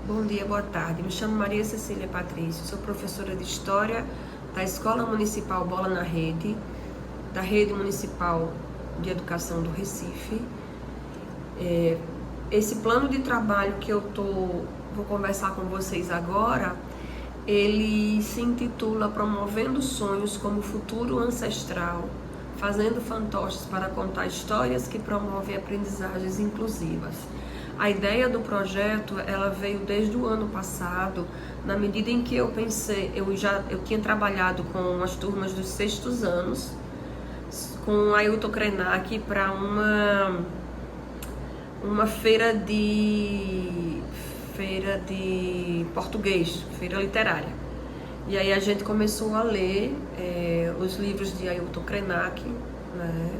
Bom dia, boa tarde. Me chamo Maria Cecília Patrício, sou professora de História da Escola Municipal Bola na Rede, da Rede Municipal de Educação do Recife. Esse plano de trabalho que eu vou conversar com vocês agora, ele se intitula Promovendo Sonhos como Futuro Ancestral, fazendo fantoches para contar histórias que promovem aprendizagens inclusivas. A ideia do projeto, ela veio desde o ano passado, na medida em que eu pensei, eu tinha trabalhado com as turmas dos sextos anos, com Ailton Krenak para uma feira de português, feira literária. E aí a gente começou a ler os livros de Ailton Krenak, né?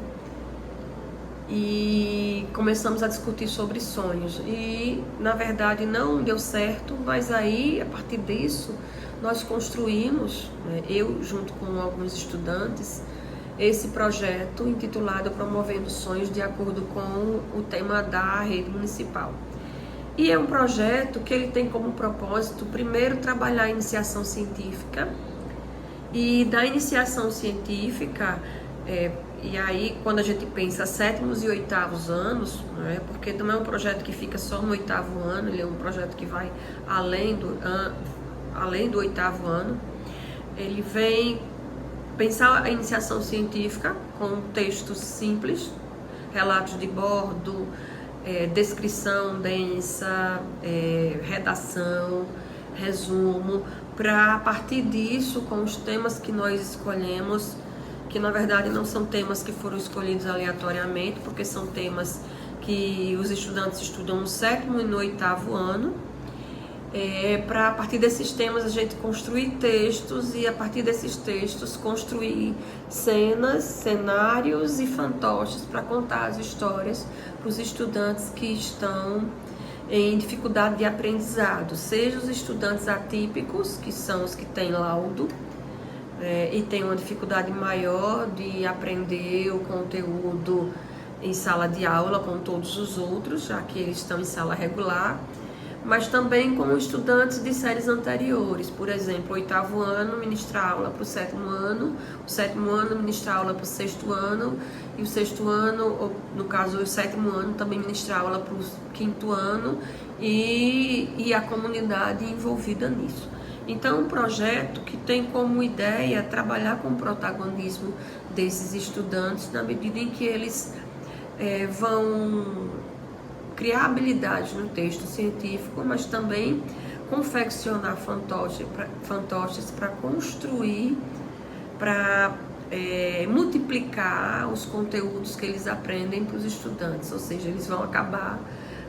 E começamos a discutir sobre sonhos. E, na verdade, não deu certo, mas aí, a partir disso, nós construímos, né, eu junto com alguns estudantes, esse projeto intitulado Promovendo Sonhos de acordo com o tema da rede municipal. E é um projeto que ele tem como propósito, primeiro, trabalhar a iniciação científica. E da iniciação científica, e aí quando a gente pensa sétimos e oitavos anos, né, porque não é um projeto que fica só no oitavo ano, ele é um projeto que vai além do oitavo ano, ele vem pensar a iniciação científica com textos simples, relatos de bordo, descrição densa, redação, resumo, para a partir disso, com os temas que nós escolhemos, que na verdade não são temas que foram escolhidos aleatoriamente, porque são temas que os estudantes estudam no sétimo e no oitavo ano, para a partir desses temas a gente construir textos e a partir desses textos construir cenas, cenários e fantoches para contar as histórias para os estudantes que estão em dificuldade de aprendizado, seja os estudantes atípicos, que são os que têm laudo, e têm uma dificuldade maior de aprender o conteúdo em sala de aula com todos os outros, já que eles estão em sala regular, mas também com estudantes de séries anteriores, por exemplo, o oitavo ano ministrar aula para o sétimo ano ministrar aula para o sexto ano, e o sexto ano, ou, no caso o sétimo ano, também ministrar aula para o quinto ano, e a comunidade envolvida nisso. Então, um projeto que tem como ideia trabalhar com o protagonismo desses estudantes na medida em que eles vão criar habilidades no texto científico, mas também confeccionar fantoches para construir, para multiplicar os conteúdos que eles aprendem para os estudantes, ou seja, eles vão acabar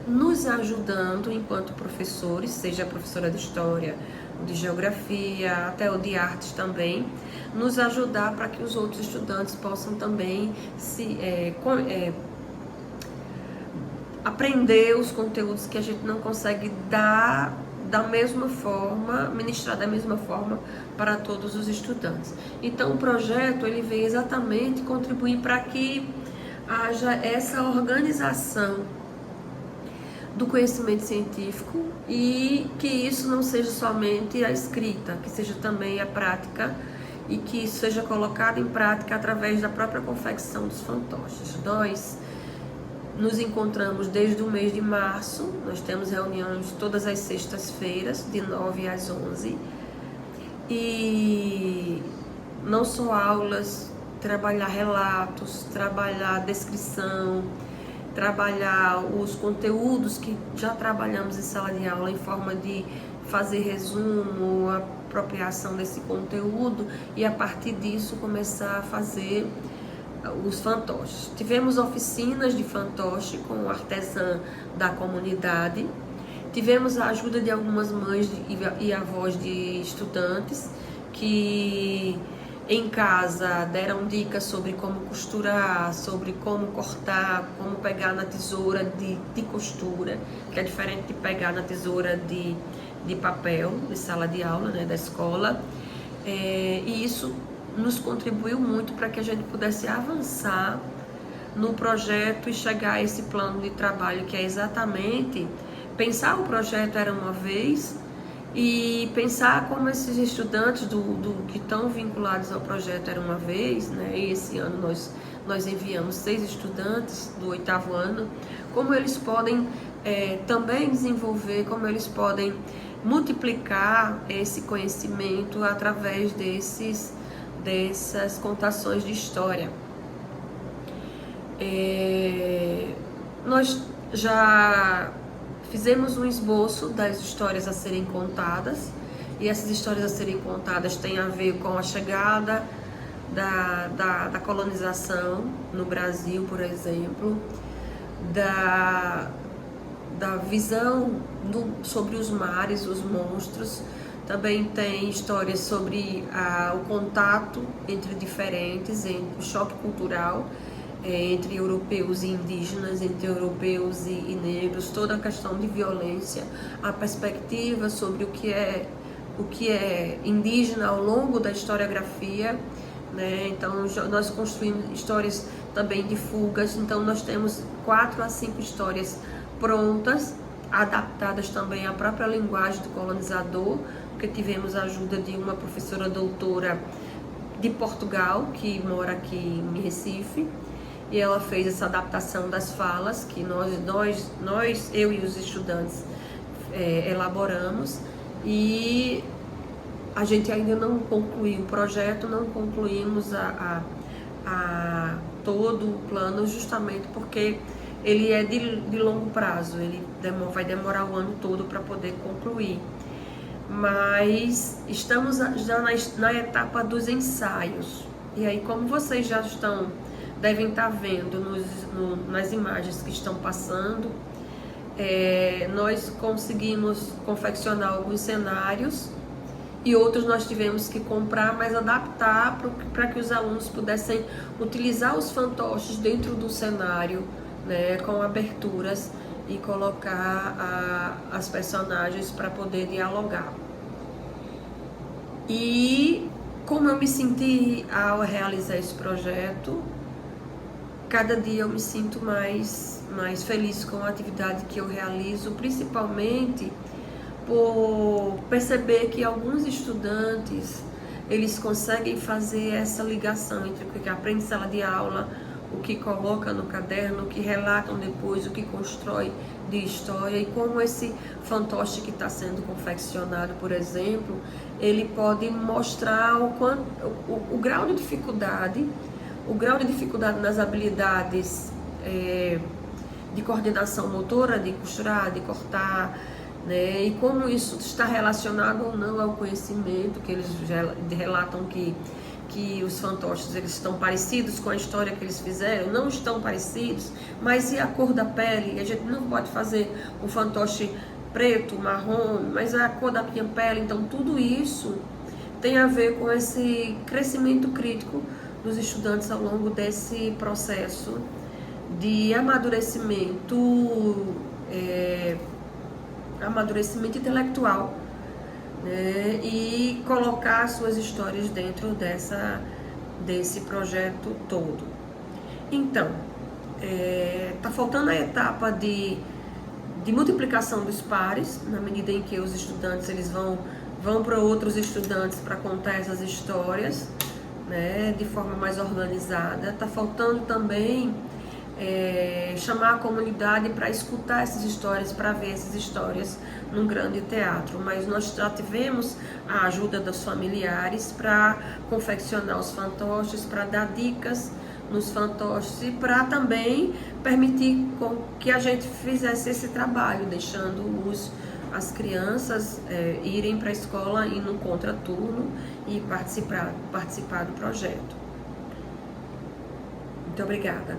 nos ajudando enquanto professores, seja a professora de História, de Geografia, até o de Artes também, nos ajudar para que os outros estudantes possam também aprender os conteúdos que a gente não consegue dar da mesma forma, ministrar da mesma forma para todos os estudantes. Então o projeto ele vem exatamente contribuir para que haja essa organização do conhecimento científico e que isso não seja somente a escrita, que seja também a prática e que isso seja colocado em prática através da própria confecção dos fantoches. Nós nos encontramos desde o mês de março, nós temos reuniões todas as sextas-feiras, de 9 às 11, e não só aulas, trabalhar relatos, trabalhar descrição, trabalhar os conteúdos que já trabalhamos em sala de aula em forma de fazer resumo, apropriação desse conteúdo e a partir disso começar a fazer os fantoches. Tivemos oficinas de fantoche com artesã da comunidade, tivemos a ajuda de algumas mães e avós de estudantes que em casa deram dicas sobre como costurar, sobre como cortar, como pegar na tesoura de costura, que é diferente de pegar na tesoura de papel, de sala de aula, né, da escola. E isso nos contribuiu muito para que a gente pudesse avançar no projeto e chegar a esse plano de trabalho que é exatamente pensar o projeto Era Uma Vez e pensar como esses estudantes que estão vinculados ao projeto Era Uma Vez, né? E esse ano nós enviamos 6 estudantes do 8º ano, como eles podem também desenvolver, como eles podem multiplicar esse conhecimento através dessas contações de história. Nós já fizemos um esboço das histórias a serem contadas, e essas histórias a serem contadas têm a ver com a chegada da colonização no Brasil, por exemplo, da visão sobre os mares, os monstros. Também tem histórias sobre o contato entre diferentes, o choque cultural entre europeus e indígenas, entre europeus e negros, toda a questão de violência, a perspectiva sobre o que é indígena ao longo da historiografia, né? Então nós construímos histórias também de fugas. Então nós temos 4 a 5 histórias prontas, adaptadas também à própria linguagem do colonizador, porque tivemos a ajuda de uma professora doutora de Portugal, que mora aqui em Recife, e ela fez essa adaptação das falas que eu e os estudantes elaboramos, e a gente ainda não concluiu o projeto, não concluímos todo o plano, justamente porque ele é de longo prazo, ele vai demorar o ano todo para poder concluir. Mas estamos já na etapa dos ensaios, e aí, como vocês já devem estar vendo nas imagens que estão passando, nós conseguimos confeccionar alguns cenários, e outros nós tivemos que comprar, mas adaptar para que os alunos pudessem utilizar os fantoches dentro do cenário, né, com aberturas, e colocar as personagens para poder dialogar. E como eu me senti ao realizar esse projeto, cada dia eu me sinto mais feliz com a atividade que eu realizo, principalmente por perceber que alguns estudantes, eles conseguem fazer essa ligação entre o que aprende em sala de aula, o que coloca no caderno, o que relatam depois, o que constrói de história, e como esse fantoche que está sendo confeccionado, por exemplo, ele pode mostrar o grau de dificuldade, nas habilidades de coordenação motora, de costurar, de cortar, né? E como isso está relacionado ou não ao conhecimento, que eles relatam que os fantoches eles estão parecidos com a história que eles fizeram, não estão parecidos, mas e a cor da pele? A gente não pode fazer um fantoche preto, marrom, mas a cor da minha pele. Então tudo isso tem a ver com esse crescimento crítico dos estudantes ao longo desse processo de amadurecimento intelectual, né? E colocar suas histórias dentro desse projeto todo. Então, tá faltando a etapa de multiplicação dos pares, na medida em que os estudantes eles vão para outros estudantes para contar essas histórias, né, de forma mais organizada. Tá faltando também chamar a comunidade para escutar essas histórias, para ver essas histórias num grande teatro. Mas nós já tivemos a ajuda dos familiares para confeccionar os fantoches, para dar dicas nos fantoches, e para também permitir que a gente fizesse esse trabalho, deixando as crianças irem para a escola e no contraturno e participar do projeto. Muito obrigada.